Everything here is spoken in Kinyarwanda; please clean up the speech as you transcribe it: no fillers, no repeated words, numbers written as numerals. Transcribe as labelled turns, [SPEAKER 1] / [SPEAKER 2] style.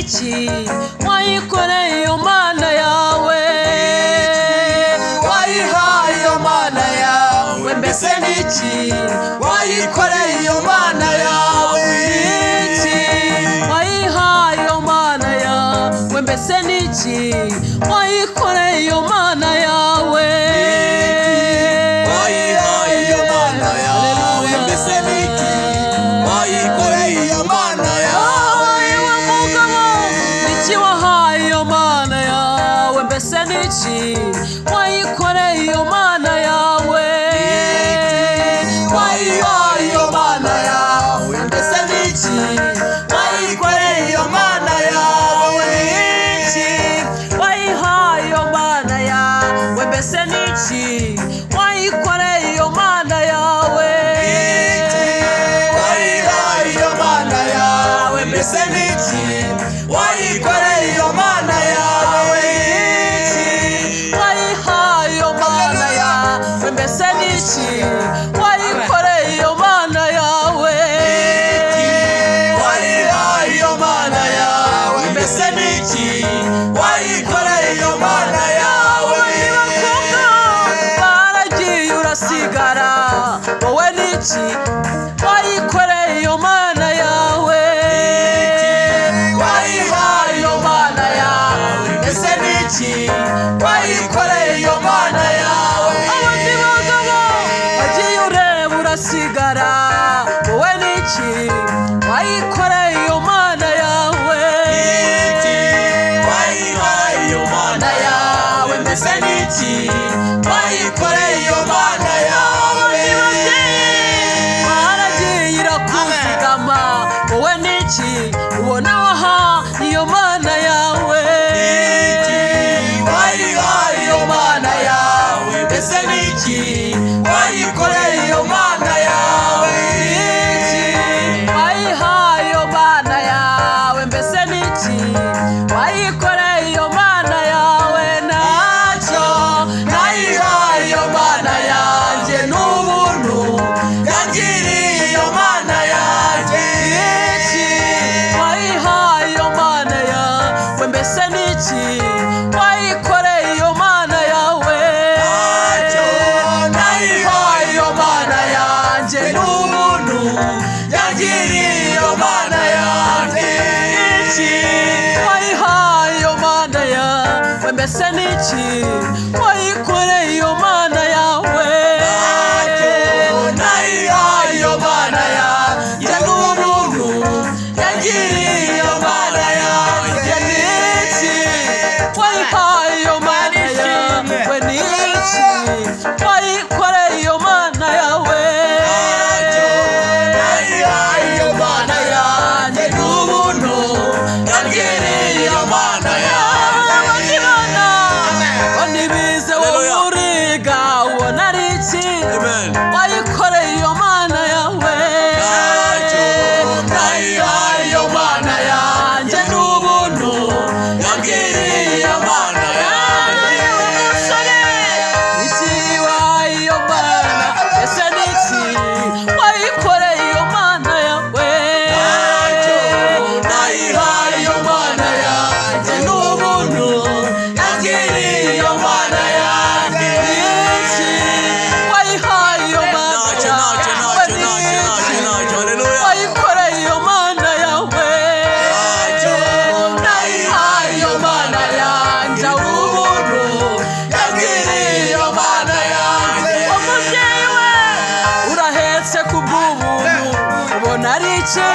[SPEAKER 1] n'iki wayikoreye iyo mana yawe, wayihaye iyo mana yawe, mbese n'iki wayikoreye iyo mana yawe, n'iki wayihaye iyo mana yawe, mbese n'iki wayikoreye iyo mana yawe,
[SPEAKER 2] wayihaye iyo mana yawe, mbese n'iki wayikoreye iyo mana yawe,
[SPEAKER 1] iwe mugabo n'iki wahaye iyo mana yawe, mbese n'iki wayikoreye iyo mana yawe,
[SPEAKER 2] wayihaye iyo mana yawe, mbese n'iki wayikoreye iyo mana yawe,
[SPEAKER 1] n'iki wayihaye iyo mana yawe, mbese n'iki wayikoreye iyo mana yawe,
[SPEAKER 2] wayihaye iyo mana yawe, mbese n'iki wayikoreye iyo mana yawe,
[SPEAKER 1] wayihaye iyo mana yawe, mbese n'iki wayikoreye iyo mana yawe,
[SPEAKER 2] wayihaye iyo mana yawe, mbese n'iki wayikoreye iyo mana yawe,
[SPEAKER 1] bakobwa baragiye urasigara, wowe n'iki wayikoreye iyo mana yawe,
[SPEAKER 2] wayihaye iyo mana yawe, mbese n'iki wayikoreye iyo mana yawe,
[SPEAKER 1] abandi bagabo bagiye ureba urasigara, wowe n'iki wayikoreye iyo mana yawe,
[SPEAKER 2] wayihaye iyo mana yawe, mbese n'iki wayikoreye iyo mana yawe,
[SPEAKER 1] baragiye irakuzigama, wowe n'iki ubona waha iyo mana yawe,
[SPEAKER 2] wayihaye iyo mana yawe, mbese n'iki wayikoreye iyo mana yawe,
[SPEAKER 1] wayihaye iyo mana yawe, mbese n'iki wayikoreye iyo mana yawe, ntacyo
[SPEAKER 2] nayihaye iyo mana yanjye n'ubuntu yangiriye iyo mana yanjye,
[SPEAKER 1] n'iki wayihaye iyo mana yawe, mbese n'iki wayikoreye iyo mana yawe,
[SPEAKER 2] ntacyo nayihaye iyo mana yanjye n'ubuntu yangiriye iyo mana yanjye,
[SPEAKER 1] n'iki wayihaye iyo mana yawe, mbese n'iki wayikoreye iyo mana yawe,
[SPEAKER 2] ntacyo nayihaye iyo mana yanjye n'ubuntu yangiriye iyo mana yanjye,
[SPEAKER 1] n'iki wayihaye iyo mana yawe, n'iki wayikoreye iyo mana yawe,
[SPEAKER 2] ntacyo nayihaye iyo mana yanjye n'ubuntu yangiriye iyo mana yanjye,
[SPEAKER 1] abakibona nibize wowe uriga ubona ari iki wayikoreye iyo mana yawe,
[SPEAKER 2] ntacyo nayihaye iyo mana yanjye n'ubuntu yangiriye iyo mana yanjye,
[SPEAKER 1] umusore iki wahaye iyo mana, ese n'iki wayikoreye iyo mana yawe,
[SPEAKER 2] ntacyo nayihaye iyo mana yanjye n'ubuntu yangiriye iyo mana yanjye,
[SPEAKER 1] n'iki wayihaye iyo mana yawe, n'iki wayikoreye iyo mana yawe,
[SPEAKER 2] ntacyo nayihaye iyo mana yanjye n'ubuntu yangiriye iyo mana yanjye,
[SPEAKER 1] umubyeyi we urahetse ku bw'ubuntu ubona ari iki